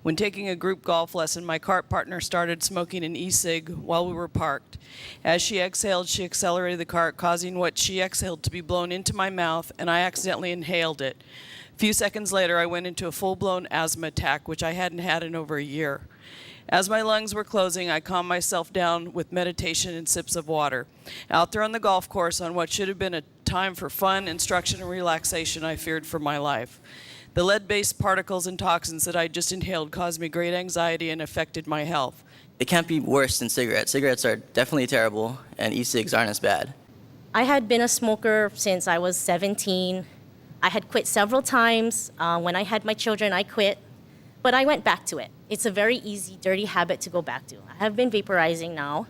When taking a group golf lesson, my cart partner started smoking an e-cig while we were parked. As she exhaled, she accelerated the cart, causing what she exhaled to be blown into my mouth, and I accidentally inhaled it. A few seconds later, I went into a full-blown asthma attack, which I hadn't had in over a year. As my lungs were closing, I calmed myself down with meditation and sips of water. Out there on the golf course, on what should have been a time for fun, instruction, and relaxation, I feared for my life. The lead-based particles and toxins that I just inhaled caused me great anxiety and affected my health. It can't be worse than cigarettes. Cigarettes are definitely terrible, and e-cigs aren't as bad. I had been a smoker since I was 17. I had quit several times. When I had my children, I quit, but I went back to it. It's a very easy, dirty habit to go back to. I have been vaporizing now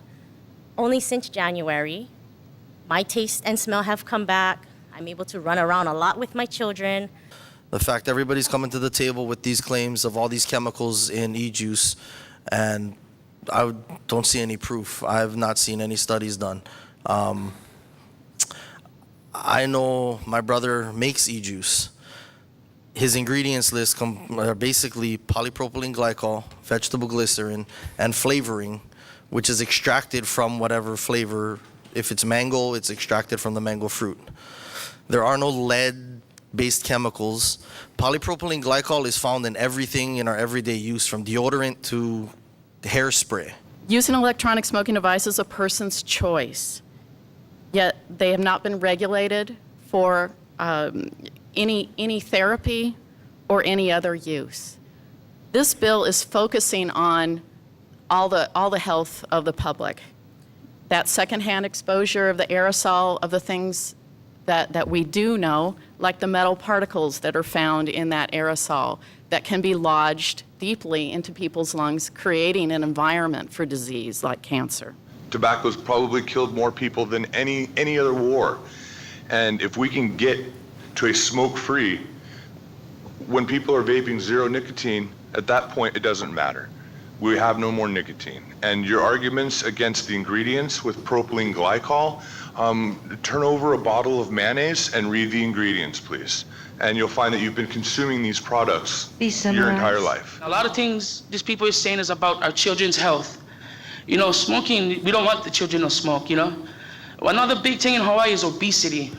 only since January. My taste and smell have come back. I'm able to run around a lot with my children. The fact everybody's coming to the table with these claims of all these chemicals in e-juice, and I don't see any proof. I have not seen any studies done. I know my brother makes e-juice. His ingredients list are basically polypropylene glycol, vegetable glycerin, and flavoring, which is extracted from whatever flavor. If it's mango, it's extracted from the mango fruit. There are no lead-based chemicals. Polypropylene glycol is found in everything in our everyday use, from deodorant to hairspray. Using electronic smoking device is a person's choice, yet they have not been regulated for any therapy or any other use. This bill is focusing on all the health of the public. That secondhand exposure of the aerosol of the things that we do know, like the metal particles that are found in that aerosol that can be lodged deeply into people's lungs, creating an environment for disease like cancer. Tobacco's probably killed more people than any other war. And if we can get to a smoke-free, when people are vaping zero nicotine, at that point it doesn't matter. We have no more nicotine. And your arguments against the ingredients with propylene glycol, turn over a bottle of mayonnaise and read the ingredients, please. And you'll find that you've been consuming these products your entire life. A lot of things these people are saying is about our children's health. You know, smoking, we don't want the children to smoke, you know. Another big thing in Hawaii is obesity.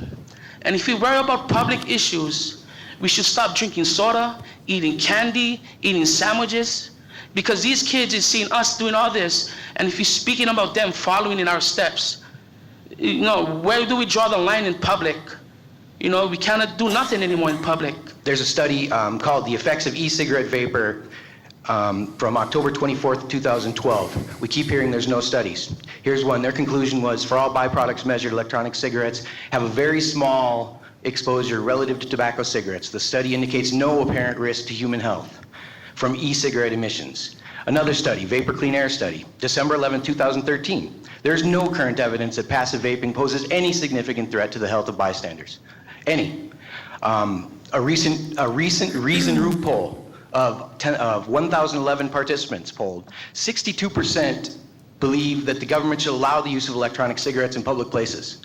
And if we worry about public issues, we should stop drinking soda, eating candy, eating sandwiches, because these kids is seeing us doing all this, and if you're speaking about them following in our steps, you know, where do we draw the line in public? You know, we cannot do nothing anymore in public. There's a study called The Effects of E-Cigarette Vapor from October 24th, 2012. We keep hearing there's no studies. Here's one. Their conclusion was, for all byproducts measured, electronic cigarettes have a very small exposure relative to tobacco cigarettes. The study indicates no apparent risk to human health from e-cigarette emissions. Another study, Vapor Clean Air Study, December 11, 2013. There's no current evidence that passive vaping poses any significant threat to the health of bystanders. Any. A recent Reason Roof poll of 1,011 participants polled, 62% believe that the government should allow the use of electronic cigarettes in public places.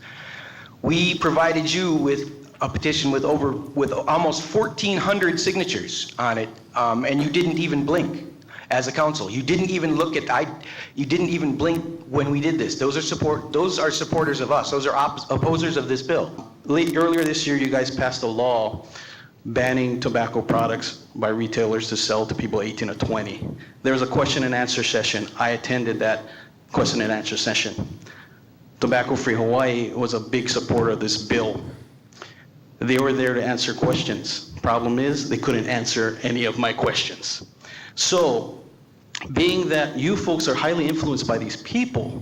We provided you with a petition with almost 1,400 signatures on it, and you didn't even blink as a council. You didn't even you didn't even blink when we did this. Those are supporters of us. Those are opposers of this bill. Earlier this year, you guys passed a law banning tobacco products by retailers to sell to people 18 to 20. There was a question and answer session. I attended that question and answer session. Tobacco Free Hawaii was a big supporter of this bill. They were there to answer questions. Problem is, they couldn't answer any of my questions. So, being that you folks are highly influenced by these people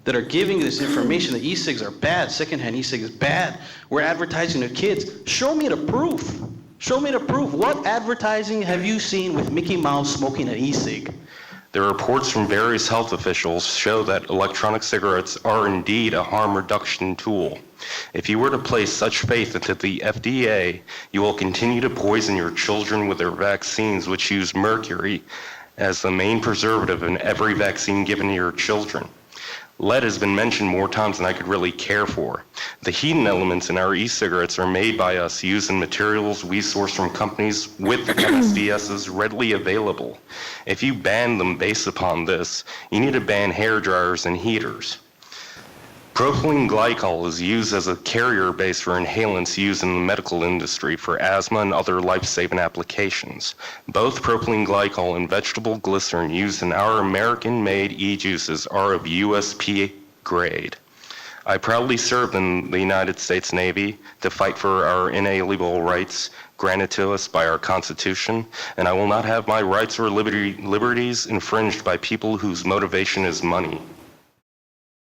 that are giving this information that e-cigs are bad, secondhand e-cig is bad, we're advertising to kids, show me the proof. Show me the proof. What advertising have you seen with Mickey Mouse smoking an e-cig? The reports from various health officials show that electronic cigarettes are indeed a harm reduction tool. If you were to place such faith into the FDA, you will continue to poison your children with their vaccines, which use mercury as the main preservative in every vaccine given to your children. Lead has been mentioned more times than I could really care for. The heating elements in our e-cigarettes are made by us using materials we source from companies with MSDSs readily available. If you ban them based upon this, you need to ban hair dryers and heaters. Propylene glycol is used as a carrier base for inhalants used in the medical industry for asthma and other life-saving applications. Both propylene glycol and vegetable glycerin used in our American-made e-juices are of USP grade. I proudly served in the United States Navy to fight for our inalienable rights granted to us by our Constitution, and I will not have my rights or liberties infringed by people whose motivation is money.